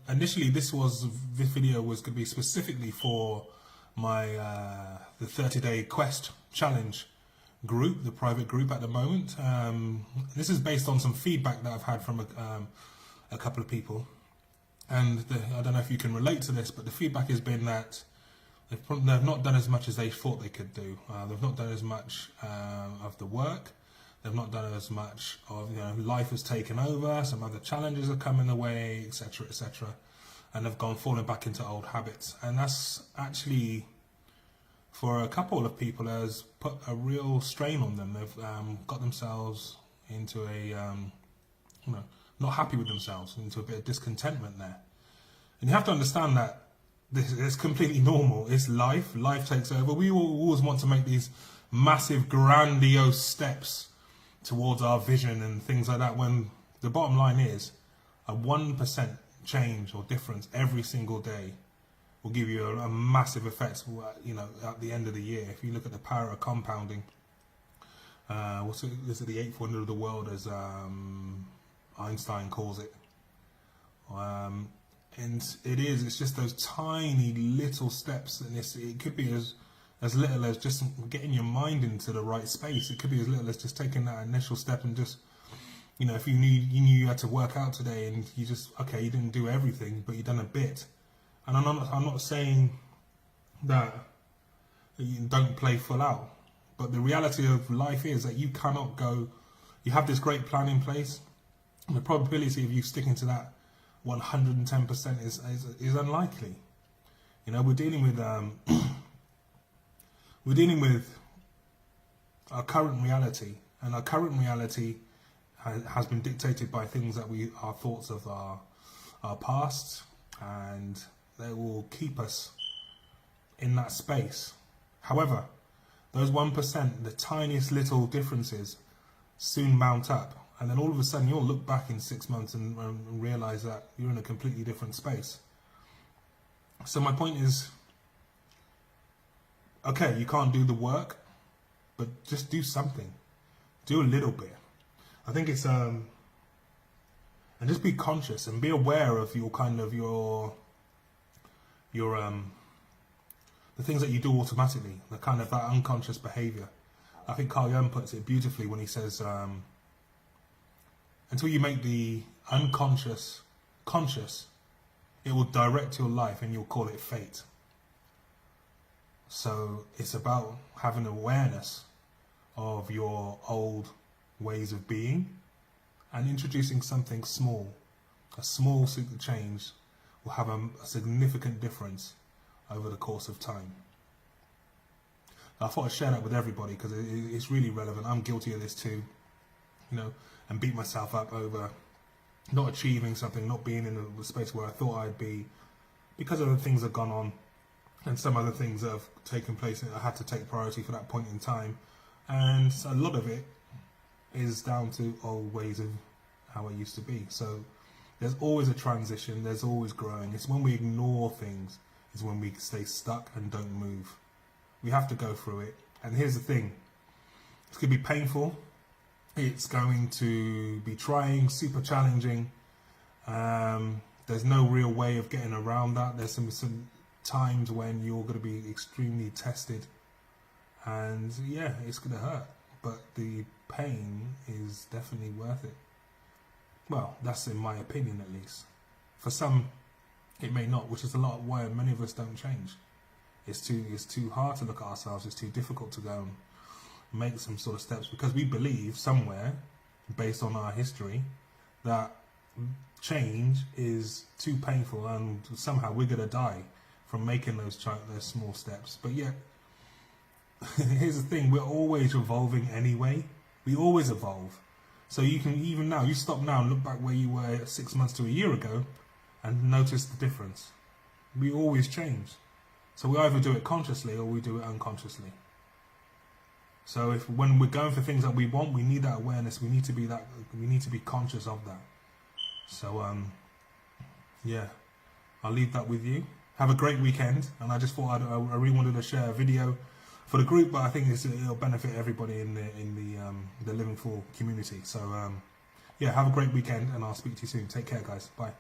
initially this video was going to be specifically for my the 30-day quest challenge group, the private group at the moment. This is based on some feedback that I've had from a couple of people, and I don't know if you can relate to this, but the feedback has been that they've not done as much as they thought they could do. They've not done as much of the work. They've not done as much of, life has taken over, some other challenges have come in the way, etc., etc., and they've fallen back into old habits. And that's actually, for a couple of people, has put a real strain on them. They've got themselves into a, not happy with themselves, into a bit of discontentment there. And you have to understand that this is completely normal. It's life. Life takes over. We always want to make these massive, grandiose steps towards our vision and things like that, when the bottom line is a 1% change or difference every single day will give you a massive effect, at the end of the year. If you look at the power of compounding, this is the 8th wonder of the world, as Einstein calls it. And it's just those tiny little steps, and it could be as little as just getting your mind into the right space. It could be as little as just taking that initial step and just, if you knew you had to work out today and you just, okay, you didn't do everything, but you done a bit. And I'm not saying that you don't play full out, but the reality of life is that you cannot go, you have this great plan in place, and the probability of you sticking to that 110% is unlikely. We're dealing with our current reality, and our current reality has been dictated by things that our thoughts of our past, and they will keep us in that space. However, those 1%, the tiniest little differences, soon mount up, and then all of a sudden you'll look back in 6 months and realize that you're in a completely different space. So my point is, okay, you can't do the work, but just do something. Do a little bit. I think it's and just be conscious and be aware of the things that you do automatically, the kind of that unconscious behavior. I think Carl Jung puts it beautifully when he says, until you make the unconscious conscious, it will direct your life, and you'll call it fate. So it's about having awareness of your old ways of being and introducing something small. A small change will have a significant difference over the course of time. I thought I'd share that with everybody because it's really relevant. I'm guilty of this too, and beat myself up over not achieving something, not being in the space where I thought I'd be because of the things that have gone on and some other things that have taken place. I had to take priority for that point in time, and a lot of it is down to old ways of how I used to be. So there's always a transition, there's always growing. It's when we ignore things is when we stay stuck and don't move. We have to go through it. And here's the thing, it's going to be painful, it's going to be trying, super challenging. There's no real way of getting around that. There's some times when you're going to be extremely tested, and yeah, it's going to hurt, but the pain is definitely worth it. Well, that's in my opinion, at least. For some it may not, which is a lot why many of us don't change. It's too hard to look at ourselves, it's too difficult to go and make some sort of steps, because we believe somewhere, based on our history, that change is too painful and somehow we're going to die from making those small steps. But yet, here's the thing, we're always evolving anyway. We always evolve. So you can, even now, you stop now and look back where you were 6 months to a year ago and notice the difference. We always change. So we either do it consciously or we do it unconsciously. So when we're going for things that we want, we need that awareness. We need to be conscious of that. So yeah, I'll leave that with you. Have a great weekend. And I just thought I really wanted to share a video for the group, but I think it'll benefit everybody in the Living Full community. So yeah, have a great weekend, and I'll speak to you soon. Take care, guys. Bye.